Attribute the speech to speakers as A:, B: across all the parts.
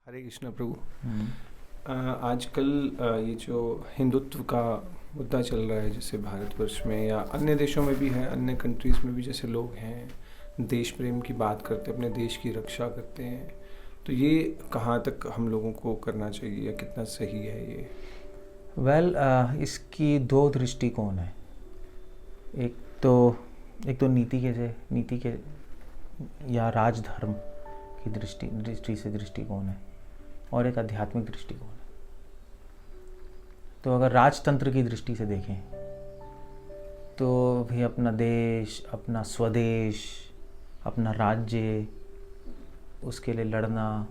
A: हरे कृष्ण प्रभु। आजकल ये जो हिंदुत्व का मुद्दा चल रहा है, जैसे भारतवर्ष में या अन्य देशों में भी है, अन्य कंट्रीज़ में भी जैसे लोग हैं देश प्रेम की बात करते हैं, अपने देश की रक्षा करते हैं, तो ये कहाँ तक हम लोगों को करना चाहिए या कितना सही है ये?
B: इसकी दो दृष्टिकोण है। एक तो नीति के या राजधर्म की दृष्टि से दृष्टिकोण है, और एक आध्यात्मिक दृष्टिकोण है। तो अगर राजतंत्र की दृष्टि से देखें तो भी अपना देश, अपना स्वदेश, अपना राज्य, उसके लिए लड़ना,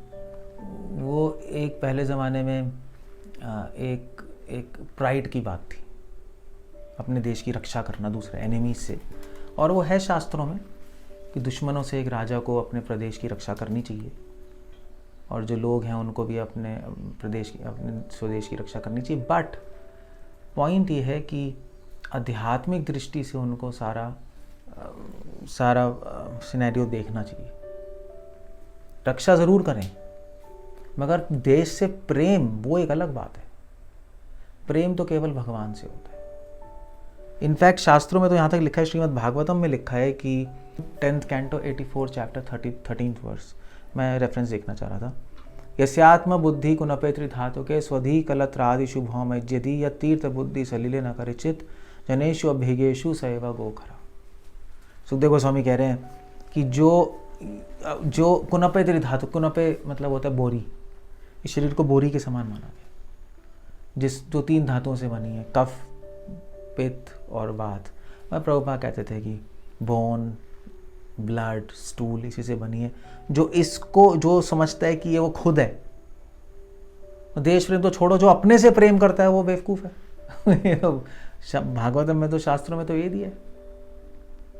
B: वो एक पहले ज़माने में एक प्राइड की बात थी, अपने देश की रक्षा करना दूसरे एनिमीज से। और वो है शास्त्रों में कि दुश्मनों से एक राजा को अपने प्रदेश की रक्षा करनी चाहिए, और जो लोग हैं उनको भी अपने प्रदेश की, अपने स्वदेश की रक्षा करनी चाहिए। बट पॉइंट ये है कि आध्यात्मिक दृष्टि से उनको सारा सिनेरियो देखना चाहिए। रक्षा ज़रूर करें, मगर देश से प्रेम वो एक अलग बात है। प्रेम तो केवल भगवान से होता है। इनफैक्ट शास्त्रों में तो यहाँ तक लिखा है, श्रीमद् भागवतम में लिखा है कि 10th canto 84 chapter 13th verse, मैं रेफरेंस देखना चाह रहा था। यस्यात्म बुद्धि कुनपे त्रिधातु के स्वधि कलत्रादिशु भौमज्यदि या तीर्थ बुद्धि सलिले न करिचित जनेशु अभिगेशु सैव गोखरा। सुखदेव गोस्वामी कह रहे हैं कि जो कुनपे त्रिधातु, कुनपे मतलब होता है बोरी, इस शरीर को बोरी के समान माना गया, जो 3 धातुओं से बनी है, कफ, पित्त और वात। वह प्रभुपाद कहते थे कि बोन, ब्लड, स्टूल इसी से बनी है। जो समझता है कि ये वो खुद है, देश प्रेम तो छोड़ो, जो अपने से प्रेम करता है वो बेवकूफ़ है। भागवतम में तो, शास्त्रों में तो ये दिया है।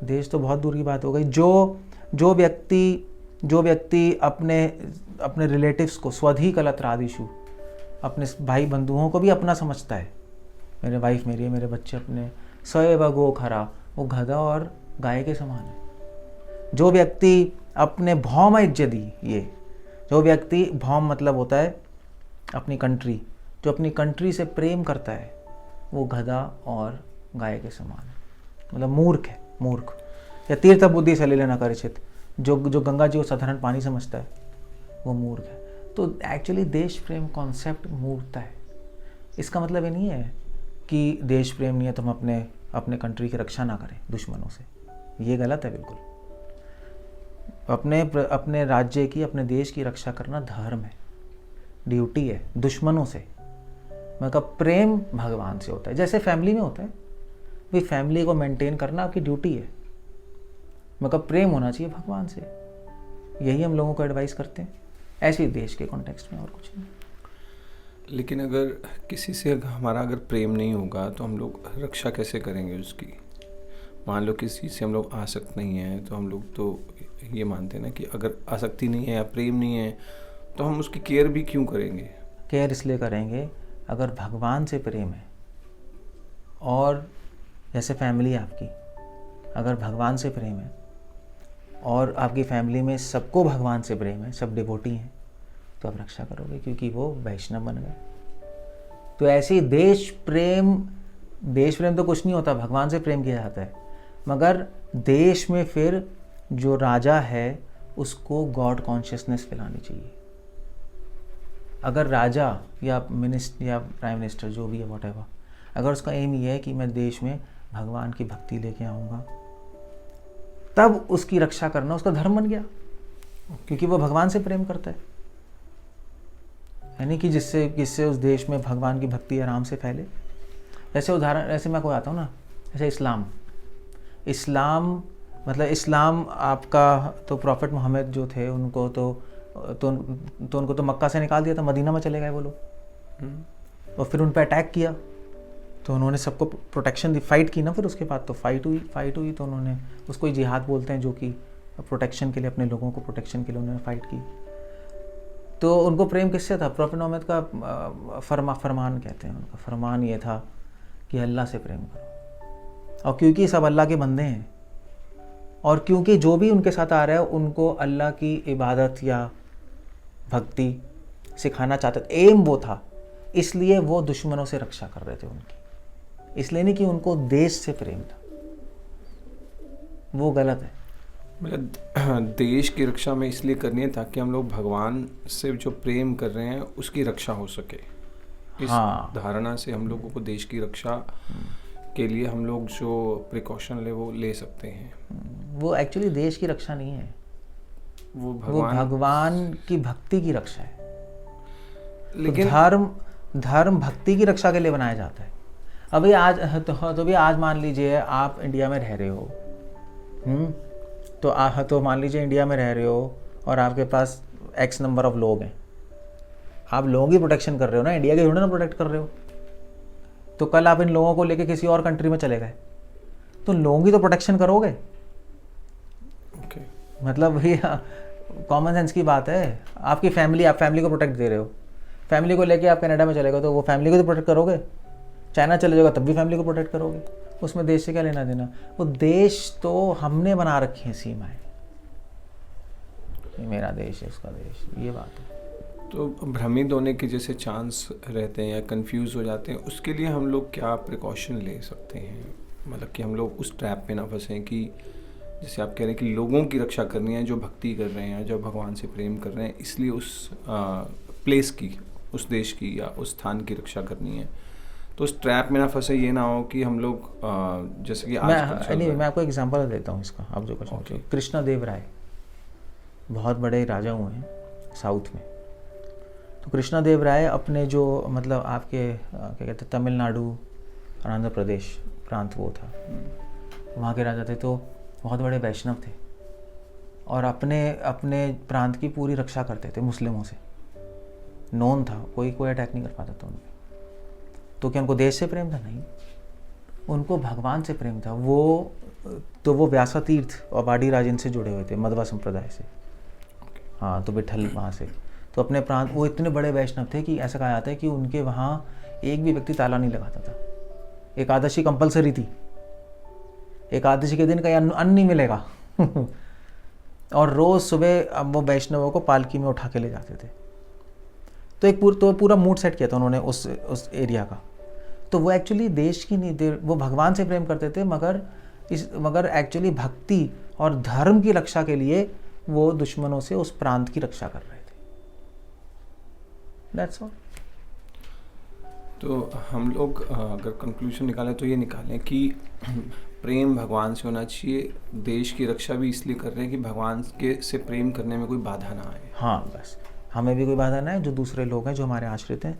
B: देश तो बहुत दूर की बात हो गई। जो व्यक्ति अपने रिलेटिव्स को, स्वधि कलत्रादिशु, अपने भाई बंधुओं को भी अपना समझता है, मेरे वाइफ मेरी है, मेरे बच्चे अपने, सैव गोखरा, वो गधा और गाय के समान है। जो व्यक्ति अपने भौम इज्जदी, ये जो व्यक्ति, भौम मतलब होता है अपनी कंट्री, जो अपनी कंट्री से प्रेम करता है वो गधा और गाय के समान है, मतलब मूर्ख है, मूर्ख। या तीर्थ बुद्धि सलिले न करिचित, जो गंगा जी को साधारण पानी समझता है वो मूर्ख है। तो एक्चुअली देश प्रेम कॉन्सेप्ट मूर्खता है। इसका मतलब ये नहीं है कि देश प्रेम नहीं है तो हम अपने कंट्री की रक्षा ना करें दुश्मनों से, ये गलत है बिल्कुल। अपने राज्य की, अपने देश की रक्षा करना धर्म है, ड्यूटी है। दुश्मनों से मतलब प्रेम भगवान से होता है, जैसे फैमिली में होता है भाई, फैमिली को मेंटेन करना आपकी ड्यूटी है, मतलब प्रेम होना चाहिए भगवान से। यही हम लोगों को एडवाइस करते हैं, ऐसे ही देश के कॉन्टेक्स्ट में, और कुछ नहीं।
A: लेकिन अगर किसी से हमारा अगर प्रेम नहीं होगा तो हम लोग रक्षा कैसे करेंगे उसकी? मान लो किसी से हम लोग आसक्त नहीं हैं, तो हम लोग तो ये मानते हैं ना कि अगर आसक्ति नहीं है या प्रेम नहीं है तो हम उसकी केयर भी क्यों करेंगे?
B: केयर इसलिए करेंगे अगर भगवान से प्रेम है, और जैसे फैमिली आपकी, अगर भगवान से प्रेम है और आपकी फैमिली में सबको भगवान से प्रेम है, सब डिवोटी हैं, तो आप रक्षा करोगे क्योंकि वो वैष्णव बन गए। तो ऐसे ही देश प्रेम तो कुछ नहीं होता, भगवान से प्रेम किया जाता है, मगर देश में फिर जो राजा है उसको गॉड कॉन्शियसनेस फैलानी चाहिए। अगर राजा या मिनिस्टर या प्राइम मिनिस्टर जो भी है, व्हाटएवर, अगर उसका एम ये है कि मैं देश में भगवान की भक्ति लेके आऊँगा, तब उसकी रक्षा करना उसका धर्म बन गया, क्योंकि वो भगवान से प्रेम करता है। यानी कि जिससे उस देश में भगवान की भक्ति आराम से फैले। ऐसे उदाहरण, ऐसे मैं कोई आता हूँ ना, जैसे इस्लाम आपका, तो प्रॉफिट मोहम्मद जो थे उनको उनको तो मक्का से निकाल दिया था, मदीना में चले गए वो लोग, और फिर उन पर अटैक किया, तो उन्होंने सबको प्रोटेक्शन दी, फाइट की ना, फिर उसके बाद तो फाइट हुई, तो उन्होंने उसको ही जिहाद बोलते हैं, जो कि प्रोटेक्शन के लिए, अपने लोगों को प्रोटेक्शन के लिए उन्होंने फाइट की। तो उनको प्रेम किससे था? प्रॉफिट मोहम्मद का फरमान कहते हैं, उनका फरमान ये था कि अल्लाह से प्रेम करो, और क्योंकि सब अल्लाह के बंदे हैं, और क्योंकि जो भी उनके साथ आ रहा है उनको अल्लाह की इबादत या भक्ति सिखाना चाहते थे, एम वो था, इसलिए वो दुश्मनों से रक्षा कर रहे थे उनकी, इसलिए नहीं कि उनको देश से प्रेम था, वो गलत है।
A: मतलब देश की रक्षा में इसलिए करनी है ताकि हम लोग भगवान से जो प्रेम कर रहे हैं उसकी रक्षा हो सके। इस धारणा से हम लोगों को देश की रक्षा के लिए हम लोग जो प्रिकॉशन वो ले सकते हैं।
B: वो एक्चुअली देश की रक्षा नहीं है,
A: वो
B: भगवान की भक्ति की रक्षा है।
A: लेकिन
B: तो धर्म भक्ति की रक्षा के लिए बनाया जाता है। अभी आज तो भी आज मान लीजिए आप इंडिया में रह रहे हो, तो मान लीजिए इंडिया में रह रहे हो और आपके पास एक्स नंबर ऑफ लोग हैं, आप लोगों की प्रोटेक्शन कर रहे हो ना, इंडिया के थोड़ा ना प्रोटेक्ट कर रहे हो। तो कल आप इन लोगों को लेके किसी और कंट्री में चले गए तो लोगों की तो प्रोटेक्शन करोगे।
A: okay.
B: मतलब ये कॉमन सेंस की बात है। आपकी फैमिली, आप फैमिली को प्रोटेक्ट दे रहे हो, फैमिली को लेके आप कनाडा में चले गए तो वो फैमिली को तो प्रोटेक्ट करोगे, चाइना चले जाओगे तब भी फैमिली को प्रोटेक्ट करोगे, उसमें देश से क्या लेना देना। वो देश तो हमने बना रखी है सीमाएं, ये मेरा देश है, उसका देश, ये बात है।
A: तो भ्रमित होने के जैसे चांस रहते हैं या कंफ्यूज हो जाते हैं, उसके लिए हम लोग क्या प्रिकॉशन ले सकते हैं? मतलब कि हम लोग उस ट्रैप में ना फंसें कि जैसे आप कह रहे हैं कि लोगों की रक्षा करनी है जो भक्ति कर रहे हैं, जो भगवान से प्रेम कर रहे हैं, इसलिए उस प्लेस की, उस देश की या उस स्थान की रक्षा करनी है। तो उस ट्रैप में ना फंसे, ये ना हो कि हम लोग जैसे कि
B: मैं आपको एग्जांपल देता हूँ इसका, आप जो क्वेश्चन पूछे। कृष्णा देव राय बहुत बड़े राजा हुए हैं साउथ में। तो कृष्णा देव राय अपने जो मतलब आपके क्या कहते हैं तमिलनाडु और आंध्र प्रदेश प्रांत वो था, वहाँ के राजा थे, तो बहुत बड़े वैष्णव थे और अपने अपने प्रांत की पूरी रक्षा करते थे मुस्लिमों से। नोन था, कोई अटैक नहीं कर पाता था उनपे। तो क्या उनको देश से प्रेम था? नहीं, उनको भगवान से प्रेम था। वो व्यासा तीर्थ और बाडी राजेन से जुड़े हुए थे, मध्वा संप्रदाय से। हाँ, तो विठल वहाँ से, तो अपने प्रांत, वो इतने बड़े वैष्णव थे कि ऐसा कहा जाता है कि उनके वहाँ एक भी व्यक्ति ताला नहीं लगाता था। एकादशी कंपलसरी थी, एकादशी के दिन कहीं अन्न नहीं मिलेगा और रोज़ सुबह अब वो वैष्णवों को पालकी में उठा के ले जाते थे। तो पूरा मूड सेट किया था उन्होंने उस एरिया का। तो वो एक्चुअली देश की नहीं, वो भगवान से प्रेम करते थे, मगर एक्चुअली भक्ति और धर्म की रक्षा के लिए वो दुश्मनों से उस प्रांत की रक्षा कर रहे थे। That's all.
A: तो हम लोग अगर कंक्लूजन निकालें तो ये निकालें कि प्रेम भगवान से होना चाहिए, देश की रक्षा भी इसलिए कर रहे हैं कि भगवान के से प्रेम करने में कोई बाधा ना आए।
B: हाँ, बस हमें भी कोई बाधा ना है, जो दूसरे लोग हैं जो हमारे आश्रित हैं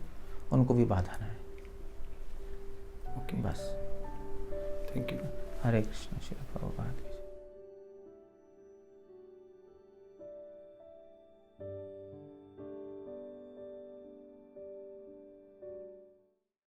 B: उनको भी बाधा ना है। ओके, बस।
A: Thank you.
B: Hare Krishna, Shri Prabhupada.